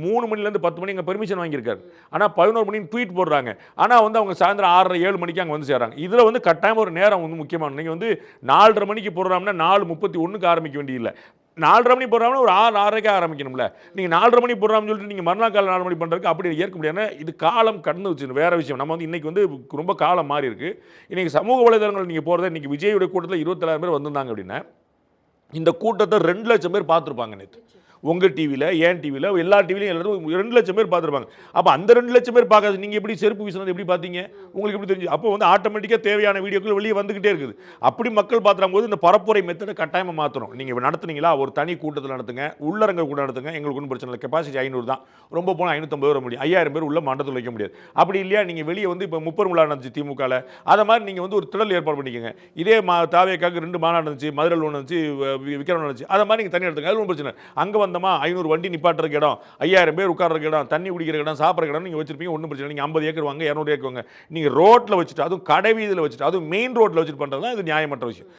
3 மணிலேருந்து 10 மணி அங்கே பெர்மிஷன் வாங்கியிருக்காரு. ஆனால் 11 மணின்னு ட்வீட் போடுறாங்க. ஆனால் வந்து அவங்க சாயந்தரம் 6:30 7 மணிக்கு அங்கே வந்து சேர்றாங்க. இதில் வந்து கட்டாயம் ஒரு நேரம் வந்து முக்கியமான. நீங்கள் வந்து 4:30 மணிக்கு போடுறாங்கன்னா 4:31க்கு ஆரம்பிக்க வேண்டியதில்லை. 4:30 மணி போடுறாங்கன்னா ஒரு 6 6:30க்கே ஆரம்பிக்கணும்ல. நீங்க 4:30 மணி போடுறான்னு சொல்லிட்டு நீங்க மறுநாள் காலை 4 மணி பண்றதுக்கு அப்படி ஏற்க முடியாது. இது காலம் கடந்து வச்சு வேற விஷயம். நம்ம வந்து இன்னைக்கு வந்து ரொம்ப காலம் மாறி இருக்கு. இன்னைக்கு சமூக வலைதளங்கள் நீங்க போறத இன்னைக்கு விஜயோட கூட்டத்தில் 27,000 பேர் வந்திருந்தாங்க அப்படின்னா இந்த கூட்டத்தை 2 லட்சம் பேர் பார்த்துருப்பாங்க நேற்று. உங்க டிவியில், ஏன் டிவியில், எல்லா டிவிலையும் எல்லாரும் 2 லட்சம் பேர் பார்த்துருப்பாங்க. அப்போ அந்த 2 லட்சம் பேர் பார்க்காது நீங்கள் எப்படி செருப்பு வீசினது எப்படி பார்த்தீங்க? உங்களுக்கு எப்படி தெரிஞ்சு? அப்போ வந்து ஆட்டோமேட்டிக்காக தேவையான வீடியோக்கள் வெளியே வந்துகிட்டே இருக்குது. அப்படி மக்கள் பார்த்துடும் போது இந்த பரப்புரை மெத்தடை கட்டாயமாக மாற்றணும். நீங்கள் நடத்துனீங்களா ஒரு தனி கூட்டத்தில் நடத்துங்க, உள்ளரங்க கூட நடத்துங்க. எங்களுக்கு ஒன்றும் பிரச்சனை இல்லை. கெப்பாசிட்டி 500 தான். ரொம்ப போனால் 550 வர முடியும். 5000 பேர் உள்ள மண்டபத்தில் வைக்க முடியாது. அப்படி இல்லையா நீங்கள் வெளியே வந்து இப்போ 30 விழா நடந்துச்சு திமுகவில். அதை மாதிரி நீங்கள் வந்து ஒரு திடல் ஏற்பாடு பண்ணிக்கோங்க. இதே தாவேக்காக 2 மாநாடு நடந்துச்சு, மதுரையில் ஒன்று நடந்துச்சு, விக்ரம் நடந்துச்சு. அதை மாதிரி நீங்கள் தனி எடுத்துங்க. அது ஒன்றும் பிரச்சனை. அங்கே வந்தோமா 500 வண்டி நிப்பாட்டுறதுக்கு இடம், 5000 பேர் உட்கார்றதுக்கு இடம், தண்ணி குடிக்கிற இடம், சாப்பிட்ற இடம் நீங்க வச்சிருப்பீங்க. ஒன்றும் பிரச்சனை. நீங்க 50 ஏக்கர் வாங்க, 200 ஏக்கர் வாங்க. நீங்க ரோட்ல வச்சுட்டு, அதுவும் கடை வீதியில் வச்சுட்டு, அதுவும் மெயின் ரோட்ல வச்சுட்டு பண்றது தான் இது நியாயமற்ற விஷயம்.